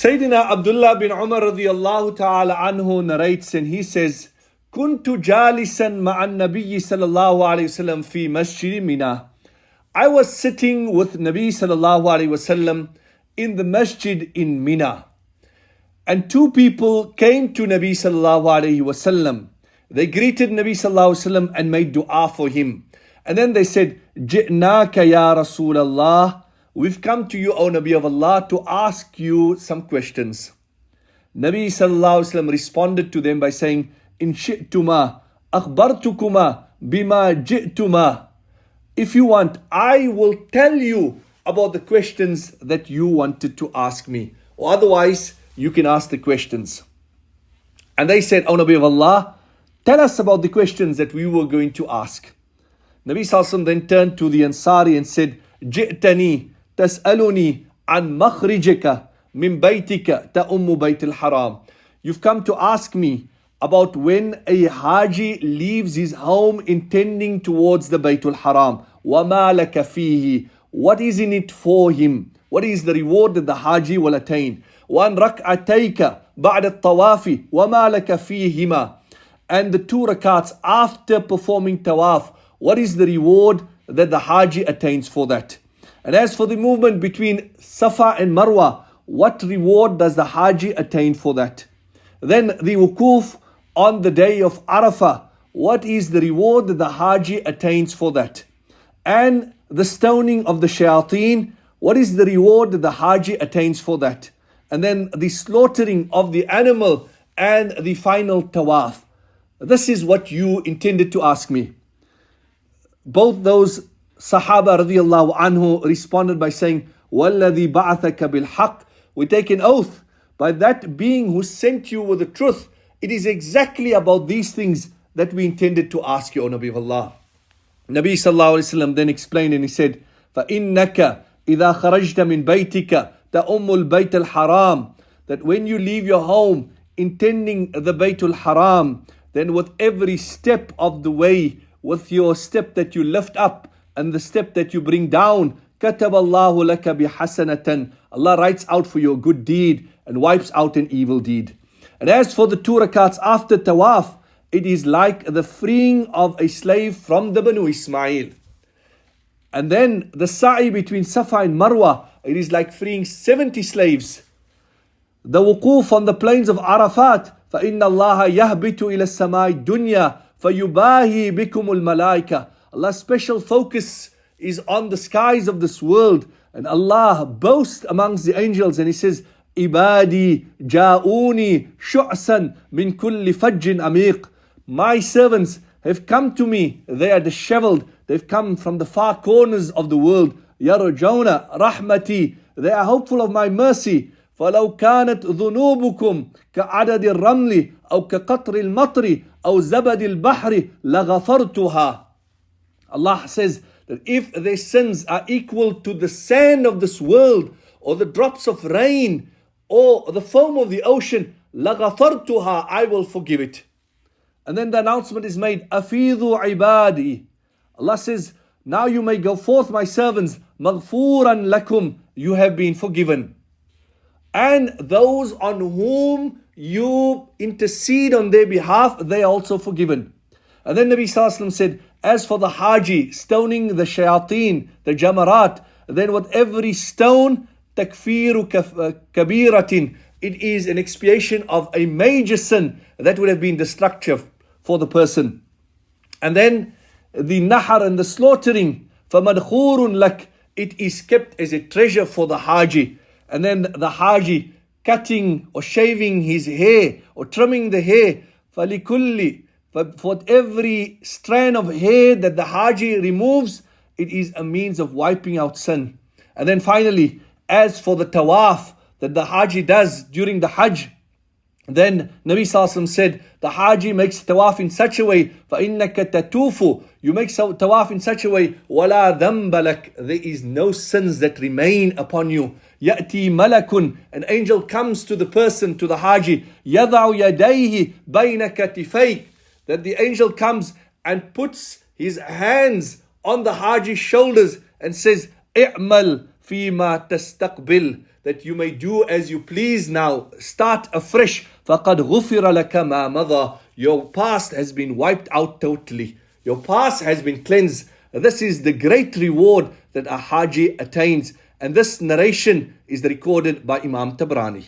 Sayyidina Abdullah bin Umar radiyallahu ta'ala anhu narrates, and he says, Kuntu jalisan ma'an Nabiyyi sallallahu alayhi wasallam fi masjid Mina. I was sitting with Nabi sallallahu alayhi wasallam in the masjid in Mina. And two people came to Nabi sallallahu alayhi wasallam. They greeted Nabi sallallahu alayhi wasallam and made dua for him. And then they said, Ji'naka ya Rasulallah. We've come to you, O Nabi of Allah, to ask you some questions. Nabi sallallahu alayhi wasallam responded to them by saying, In shi'tuma akhbartukuma bima ji'tuma. If you want, I will tell you about the questions that you wanted to ask me. Or otherwise, you can ask the questions. And they said, O Nabi of Allah, tell us about the questions that we were going to ask. Nabi sallallahu alayhi wasallam then turned to the Ansari and said, Ji'tani tas'aluni an makhrijika min baytika ta'ummu bayt al-haram. You've come to ask me about when a Haji leaves his home intending towards the Baytul Haram. وَمَا لَكَ فِيهِ. What is in it for him? What is the reward that the Haji will attain? وَأَنْ رَكْعَتَيْكَ بَعْدَ الطَّوَافِ وَمَا لَكَ فِيهِمَا. And the 2 rakats after performing tawaf, what is the reward that the Haji attains for that? And as for the movement between Safa and Marwa, what reward does the Haji attain for that? Then the wukuf on the day of Arafah, what is the reward that the Haji attains for that? And the stoning of the shayateen, what is the reward that the Haji attains for that? And then the slaughtering of the animal and the final tawaf. This is what you intended to ask me. Both those Sahaba radiyallahu anhu responded by saying, وَالَّذِي بَعَثَكَ بِالْحَقِّ. We take an oath by that being who sent you with the truth. It is exactly about these things that we intended to ask you, O Nabi of Allah. Nabi sallallahu alayhi wa sallam then explained and he said, فَإِنَّكَ إِذَا خَرَجْتَ مِنْ بَيْتِكَ تَأُمُّ الْبَيْتَ الْحَرَامِ. That when you leave your home intending the Baytul Haram, then with every step of the way, with your step that you lift up and the step that you bring down, كَتَبَ اللَّهُ لَكَ بِحَسَنَةً. Allah writes out for you a good deed and wipes out an evil deed. And as for the 2 rakats after tawaf, it is like the freeing of a slave from the Banu Ismail. And then the sa'i between Safa and Marwa, it is like freeing 70 slaves. The wukuf on the plains of Arafat, فَإِنَّ اللَّهَ يَهْبِتُ إِلَى السَّمَاءِ الدُّنْيَا فَيُبَاهِي بِكُمُ الْمَلَائِكَةِ. Allah's special focus is on the skies of this world. And Allah boasts amongst the angels and He says, Ibadi ja'uni shu'san min kulli fajjin amiq. My servants have come to me. They are disheveled. They've come from the far corners of the world. Yarjawna rahmati. They are hopeful of my mercy. فَلَوْ كَانَتْ ذُنُوبُكُمْ كَعَدَدِ الرَّمْلِ أَوْ كَقَطْرِ الْمَطْرِ أَوْ زَبَدِ الْبَحْرِ لَغَفَرْتُهَا. Allah says that if their sins are equal to the sand of this world, or the drops of rain, or the foam of the ocean, لَغَفَرْتُهَا, I will forgive it. And then the announcement is made, أَفِيضُوا عِبَادِي. Allah says, now you may go forth, my servants, مَغْفُورًا لَكُمْ. You have been forgiven. And those on whom you intercede on their behalf, they are also forgiven. And then Nabi sallallahu alaihi wasallam said, as for the Haji stoning the shayateen, the jamarat, then with every stone, takfiru kabiratin, it is an expiation of a major sin that would have been destructive for the person. And then the nahar and the slaughtering, famadkhurun lak, it is kept as a treasure for the Haji. And then the Haji cutting or shaving his hair or trimming the hair, falikulli, for every strand of hair that the Haji removes, it is a means of wiping out sin. And then finally, as for the tawaf that the Haji does during the Hajj, then Nabi Sallallahu Alaihi Wasallam said, the Haji makes tawaf in such a way, فَإِنَّكَ تَتُوفُ. You make tawaf in such a way, وَلَا ذَنْبَ لَكَ. There is no sins that remain upon you. يَأْتِي مَلَكٌ. An angel comes to the person, to the Haji, يَضَعُ يَدَيْهِ بَيْنَ كَتِفَيْكَ. That the angel comes and puts his hands on the Haji's shoulders and says, اِعْمَلْ فِيمَا تَسْتَقْبِلْ. that you may do as you please now. Start afresh. فَقَدْ غُفِرَ لَكَ مَا مَضَى. Your past has been wiped out totally. Your past has been cleansed. This is the great reward that a Haji attains. And this narration is recorded by Imam Tabrani.